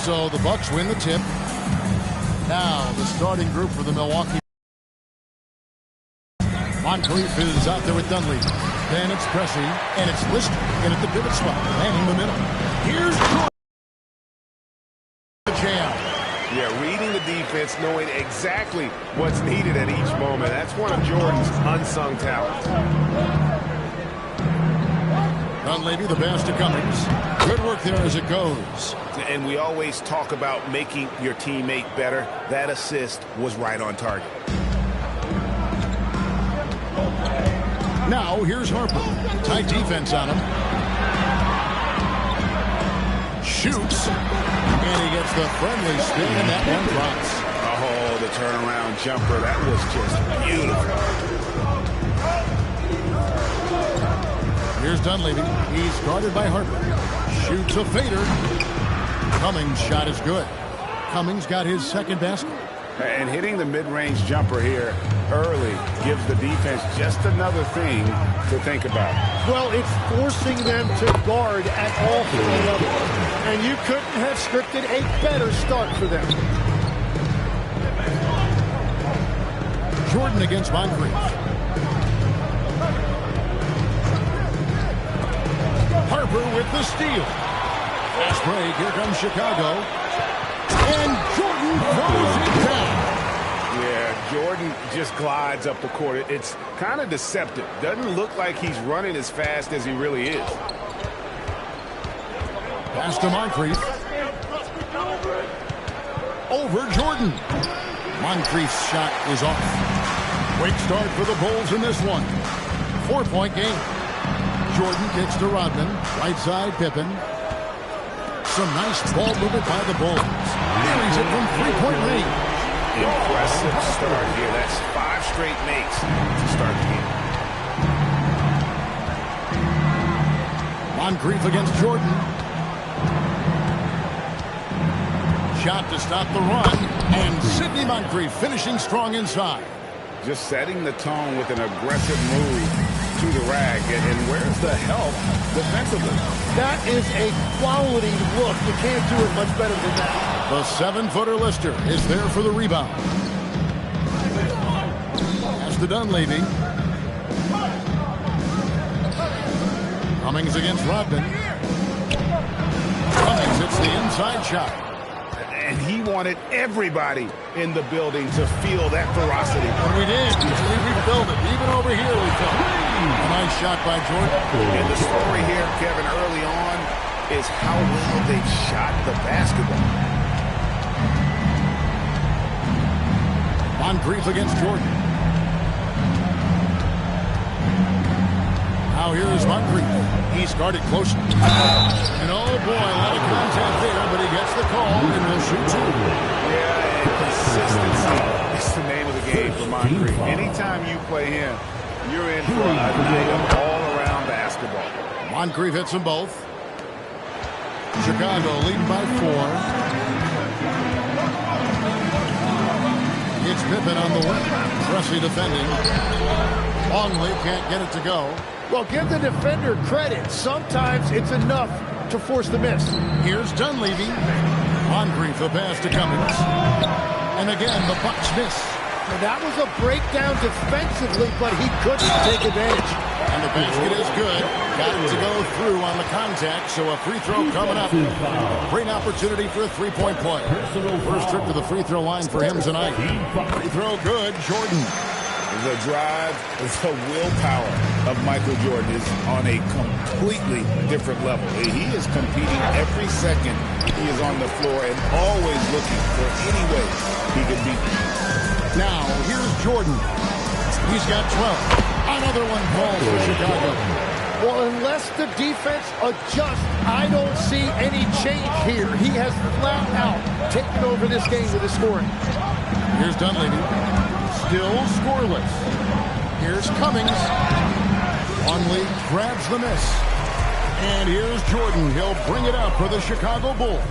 So the Bucks win the tip. Now the starting group for the Milwaukee. Moncrief is out there with Dunleavy. Then it's Pressey, and it's Lister in at the pivot spot, manning the middle. Here's the jam. Yeah, reading the defense, knowing exactly what's needed at each moment. That's one of Jordan's unsung talents. Dunleavy, the pass to Cummings. Good work there as it goes. And we always talk about making your teammate better. That assist was right on target. Now, here's Harper. Tight defense on him. Shoots. And he gets the friendly spin, and that one drops. Oh, the turnaround jumper. That was just beautiful. Here's Dunleavy. He's guarded by Harper. Shoots a fader. Cummings' shot is good. Cummings got his second basket. And hitting the mid-range jumper here early gives the defense just another thing to think about. Well, it's forcing them to guard at all three levels. And you couldn't have scripted a better start for them. Jordan against Moncrief. Harper with the steal. Fast break. Here comes Chicago. And Jordan throws it down. Yeah, Jordan just glides up the court. It's kind of deceptive. Doesn't look like he's running as fast as he really is. Pass to Moncrief. Over Jordan. Moncrief's shot is off. Quick start for the Bulls in this one. 4-point game. Jordan kicks to Rodman. Right side, Pippen. Some nice ball movement by the Bulls. Buries it from three-point range. Impressive start here. That's 5 straight makes to start the game. Moncrief against Jordan. Shot to stop the run. And Sidney Moncrief finishing strong inside. Just setting the tone with an aggressive move to the rag. And where's the help defensively? That is a quality look. You can't do it much better than that. The 7-footer Lister is there for the rebound. Pass to Dunleavy. Cummings against Rodman. Cummings hits the inside shot. And he wanted everybody in the building to feel that ferocity. And we did. We felt it. Even over here we felt it. A nice shot by Jordan. And the story here, Kevin, early on is how well they shot the basketball. Moncrief against Jordan. Now here is Moncrief. He's guarded closely. And oh boy, a lot of contact there, but he gets the call and he'll shoot two. Yeah, and consistency is the name of the game for Moncrief. Anytime you play him, you're in for a night of all-around basketball. Moncrief hits them both. Chicago leading by 4. It's Pippen on the wing. Pressey defending. Longley can't get it to go. Well, give the defender credit. Sometimes it's enough to force the miss. Here's Dunleavy. Moncrief, the pass to Cummings. And again, the Bucks miss. And that was a breakdown defensively, but he couldn't take advantage. And the basket is good. Got it to go through on the contact, so a free throw coming up. Great opportunity for a three-point play. First trip to the free throw line for him tonight. Free throw good, Jordan. The drive, the willpower of Michael Jordan is on a completely different level. He is competing every second he is on the floor and always looking for any way he can beat. Now, here's Jordan. He's got 12. Another one falls for Chicago. Well, unless the defense adjusts, I don't see any change here. He has flat out taken over this game with his scoring. Here's Dunleavy. Still scoreless. Here's Cummings. Longley grabs the miss. And here's Jordan. He'll bring it up for the Chicago Bulls.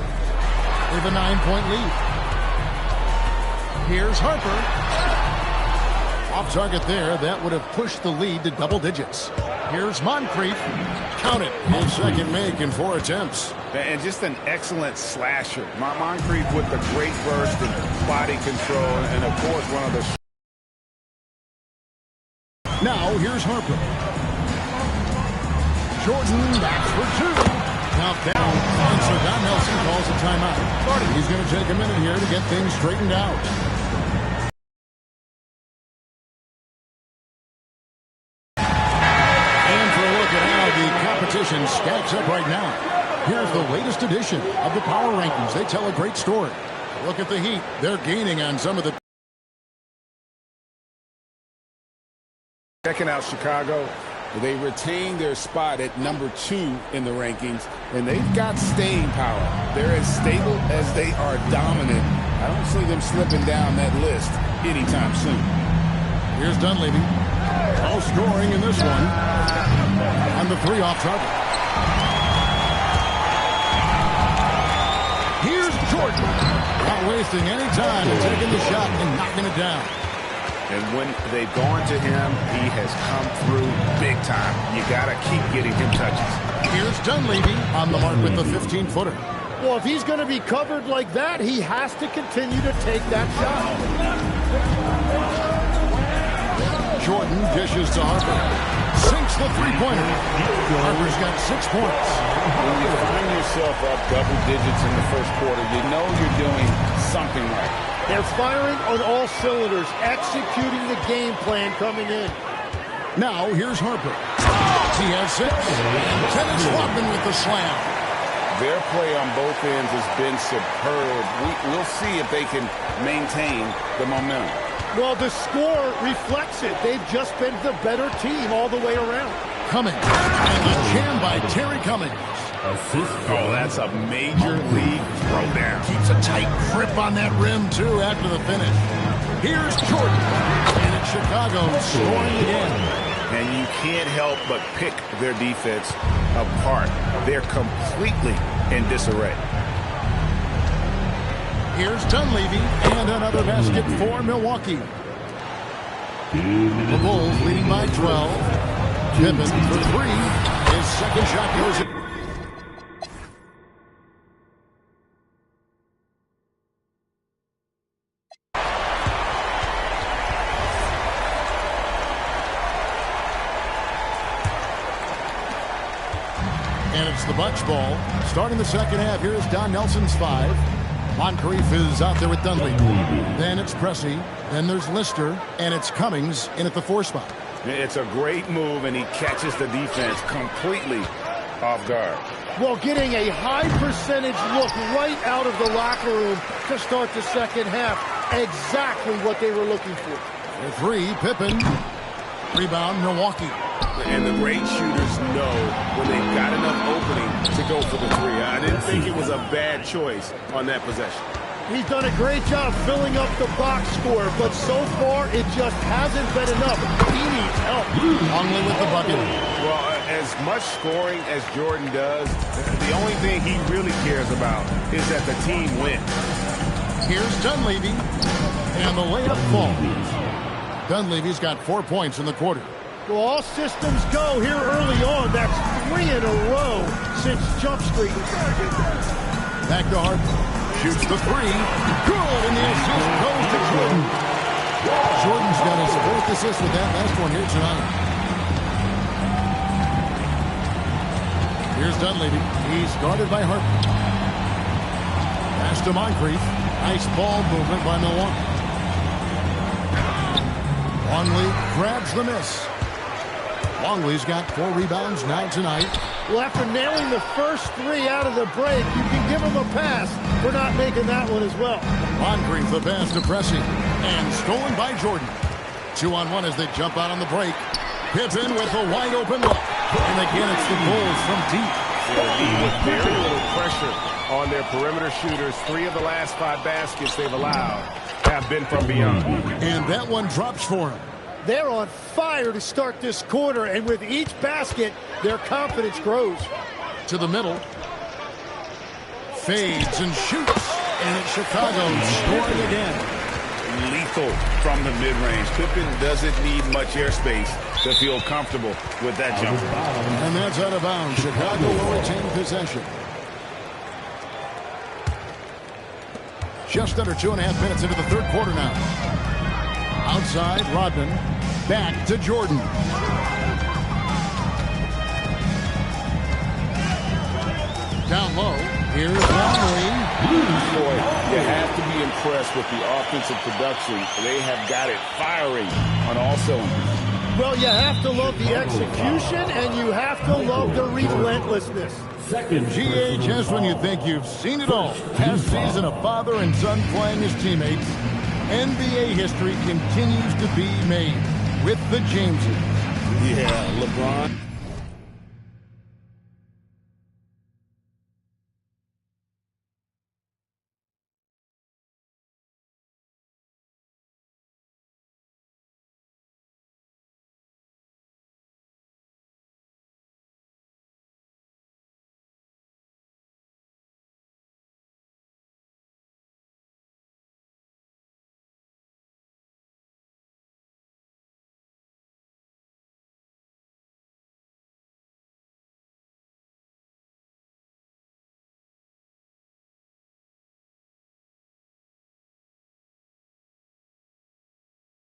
With a 9-point lead. Here's Harper. Off target there. That would have pushed the lead to double digits. Here's Moncrief. Count it. His second make in 4 attempts. And just an excellent slasher. Moncrief with the great burst and body control. And, of course, one of the... Now, here's Harper. Jordan backs for 2. Count down. And so Don Nelson calls a timeout. He's going to take a minute here to get things straightened out. And for a look at how the competition stacks up right now. Here's the latest edition of the Power Rankings. They tell a great story. Look at the Heat. They're gaining on some of the... Checking out Chicago. They retain their spot at number 2 in the rankings, and they've got staying power. They're as stable as they are dominant. I don't see them slipping down that list anytime soon. Here's Dunleavy. All scoring in this one. On the 3 off target. Here's Jordan. Not wasting any time and taking the shot and knocking it down. And when they've gone to him, he has come through big time. You got to keep getting him touches. Here's Dunleavy on the mark with the 15-footer. Well, if he's going to be covered like that, he has to continue to take that shot. Jordan dishes to Harper. Sinks the three-pointer. Harper's got 6 points. When you find yourself up double digits in the first quarter, you know you're doing something right. They're firing on all cylinders, executing the game plan coming in. Now, here's Harper. He has 6. Dennis Rodman with the slam. Their play on both ends has been superb. We'll see if they can maintain the momentum. Well, the score reflects it. They've just been the better team all the way around. Cummings. And the jam by Terry Cummings. Oh, that's a major league throwdown. Keeps a tight grip on that rim, too, after the finish. Here's Jordan. And it's Chicago scoring again. And you can't help but pick their defense apart. They're completely in disarray. Here's Dunleavy and another basket for Milwaukee. The Bulls leading by 12. Pippen for 3. His second shot goes in. And it's the Bucks ball. Starting the second half, here's Don Nelson's 5. Moncrief is out there with Dunleavy. Then it's Pressey. Then there's Lister. And it's Cummings in at the 4 spot. It's a great move, and he catches the defense completely off guard. Well, getting a high percentage look right out of the locker room to start the second half. Exactly what they were looking for. For 3, Pippen. Rebound, Milwaukee. And the great shooters know when they've got enough opening to go for the 3. I didn't think it was a bad choice on that possession. He's done a great job filling up the box score, but so far it just hasn't been enough. He needs help. Longley with the bucket. Well, as much scoring as Jordan does, the only thing he really cares about is that the team wins. Here's Dunleavy, and the layup falls. Dunleavy's got 4 points in the quarter. Well, all systems go here early on. That's 3 in a row since Jump Street. Back to Harper. Shoots the 3. Good, and the assist goes to Jordan. Jordan's got his 4th assist with that last one here tonight. Here's Dunleavy. He's guarded by Harper. Pass to Moncrief. Nice ball movement by Milwaukee. Longley grabs the miss. Longley's got 4 rebounds now tonight. Well, after nailing the first 3 out of the break, you can give him a pass for not making that one as well. Moncrief the pass to Pressey. And stolen by Jordan. 2-on-1 as they jump out on the break. Pippen with a wide open look. And again, it's the Bulls from deep. With very little pressure on their perimeter shooters. 3 of the last 5 baskets they've allowed have been from beyond. And that one drops for him. They're on fire to start this quarter, and with each basket, their confidence grows. To the middle. Fades and shoots. And it's Chicago scoring again. lethal from the mid-range. Pippen doesn't need much airspace to feel comfortable with that jump. And that's out of bounds. Chicago will retain possession. Just under 2.5 minutes into the third quarter now. Outside, Rodman. Back to Jordan. Down low. Here's Longley. Boy, you have to be impressed with the offensive production. They have got it firing on all cylinders. Well, you have to love the execution, and you have to love the relentlessness. GH has when you think you've seen it all. Past season, a father and son playing as teammates. NBA history continues to be made with the Jameses. Yeah, LeBron.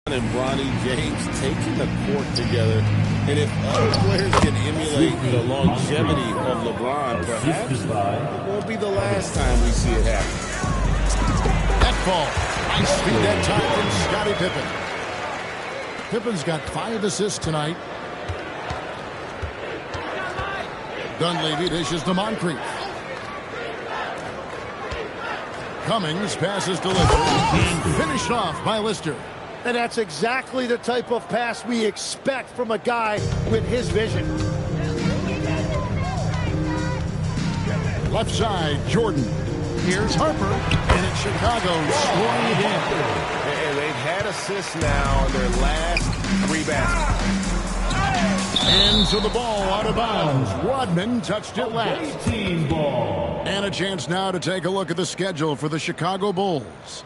And Bronny James taking the court together. And if other players can emulate the longevity of LeBron, perhaps it won't be the last time we see it happen. That ball. Nice feed that time from Scottie Pippen. Pippen's got 5 assists tonight. Dunleavy dishes to Moncrief. Cummings passes delivered. Finished off by Lister. And that's exactly the type of pass we expect from a guy with his vision. Left side, Jordan. Here's Harper. And it's Chicago scoring again. And they've had assists now in their last 3 baskets. And so the ball out of bounds. Rodman touched it last. And a chance now to take a look at the schedule for the Chicago Bulls.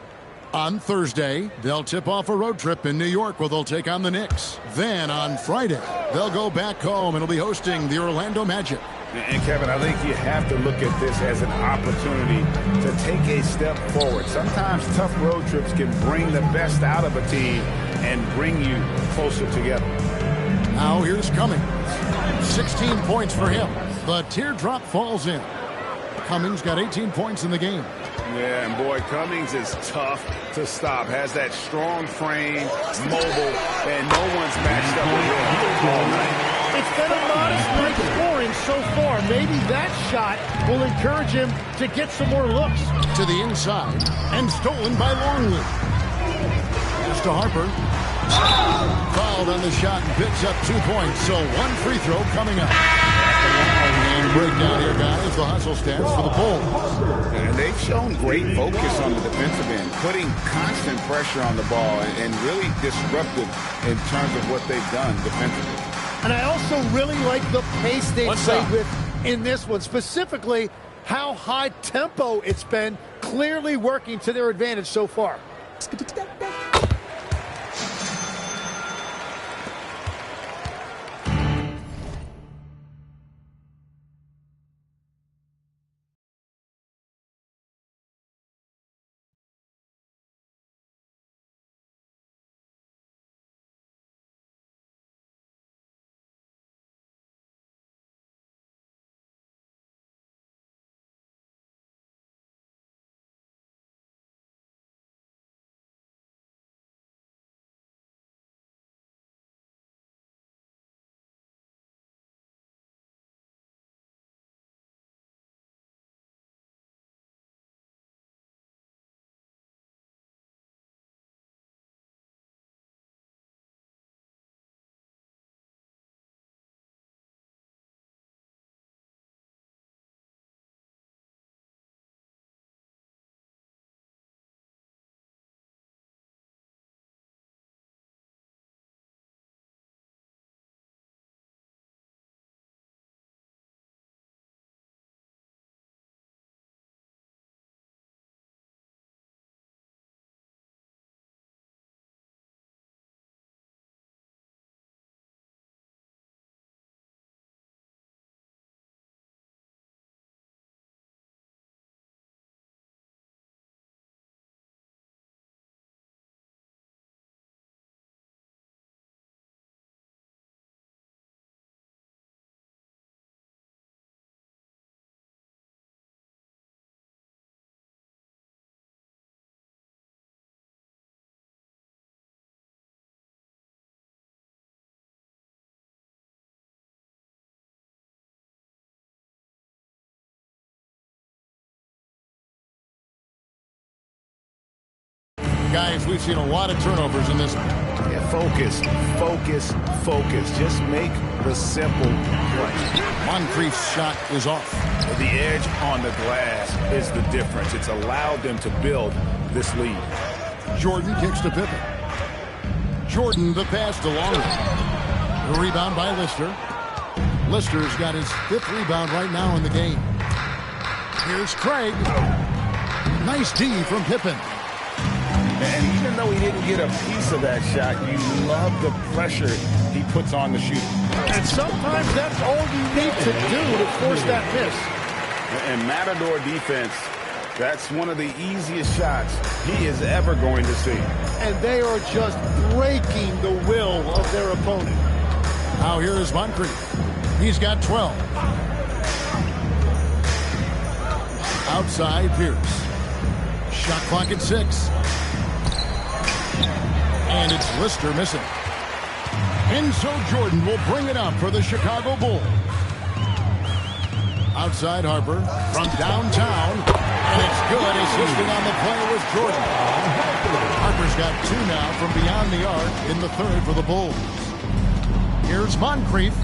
On Thursday, they'll tip off a road trip in New York where they'll take on the Knicks. Then on Friday, they'll go back home and will be hosting the Orlando Magic. And Kevin, I think you have to look at this as an opportunity to take a step forward. Sometimes tough road trips can bring the best out of a team and bring you closer together. Now here's Cummings. 16 points for him. The teardrop falls in. Cummings got 18 points in the game. Yeah, and boy, Cummings is tough to stop. Has that strong frame, mobile, and no one's matched up with him all night. It's been a modest night scoring so far. Maybe that shot will encourage him to get some more looks. To the inside, and stolen by Longley. Pass to Harper. Fouled on the shot and picks up 2 points, so 1 free throw coming up. And breakdown here, guys. The hustle stats for the Bulls. And they've shown great focus on the defensive end, putting constant pressure on the ball and really disruptive in terms of what they've done defensively. And I also really like the pace they played with in this one, specifically how high tempo it's been, clearly working to their advantage so far. Guys, we've seen a lot of turnovers in this one. Yeah, focus, focus, focus. Just make the simple play. Moncrief's shot is off. The edge on the glass is the difference. It's allowed them to build this lead. Jordan kicks to Pippen. Jordan the pass to Longley. The rebound by Lister. Lister's got his 5th rebound right now in the game. Here's Craig. Nice D from Pippen. And even though he didn't get a piece of that shot, you love the pressure he puts on the shooter. And sometimes that's all you need to do to force that miss. And Matador defense, that's one of the easiest shots he is ever going to see. And they are just breaking the will of their opponent. Now here is Moncrief. He's got 12. Outside Pierce. Shot clock at 6. And it's Lister missing. And so Jordan will bring it up for the Chicago Bulls. Outside Harper from downtown. And it's good. Assisting on the play was Jordan. Harper's got 2 now from beyond the arc in the 3rd for the Bulls. Here's Moncrief.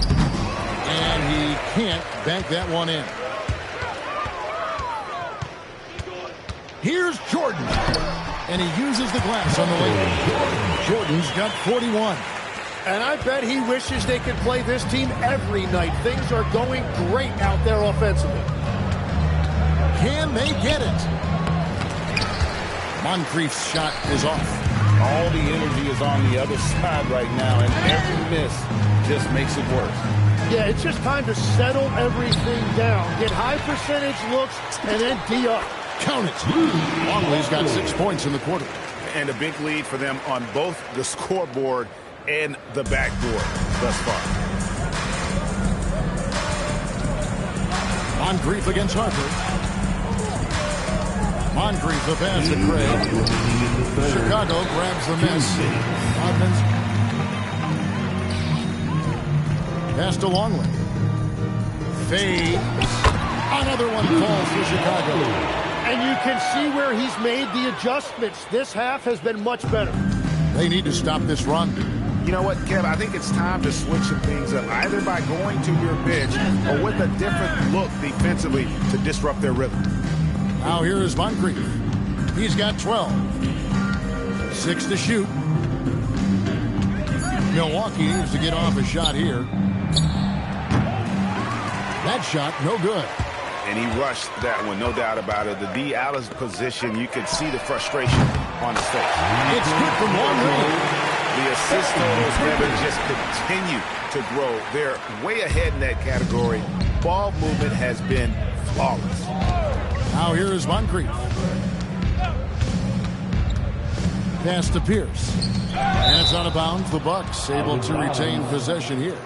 And he can't bank that one in. Here's Jordan. And he uses the glass on the layup. Jordan's got 41. And I bet he wishes they could play this team every night. Things are going great out there offensively. Can they get it? Moncrief's shot is off. All the energy is on the other side right now, and every miss just makes it worse. Yeah, it's just time to settle everything down. Get high percentage looks and then D up. Count it. Longley's got 6 points in the quarter. And a big lead for them on both the scoreboard and the backboard thus far. Moncrief against Harper. Moncrief the pass to Craig. Chicago grabs the miss. Offense. Pass to Longley. Fade. Another one falls for Chicago. And you can see where he's made the adjustments. This half has been much better. They need to stop this run. You know what, Kev? I think it's time to switch some things up, either by going to your bench or with a different look defensively to disrupt their rhythm. Now here is Moncrief. He's got 12. 6 to shoot. Milwaukee needs to get off a shot here. That shot, no good. And he rushed that one, no doubt about it. The D out of position, you could see the frustration on his face. It's good from long range. The assist totals never just continue to grow. They're way ahead in that category. Ball movement has been flawless. Now here is Moncrief. Pass to Pierce. And it's out of bounds. The Bucks able to retain possession here.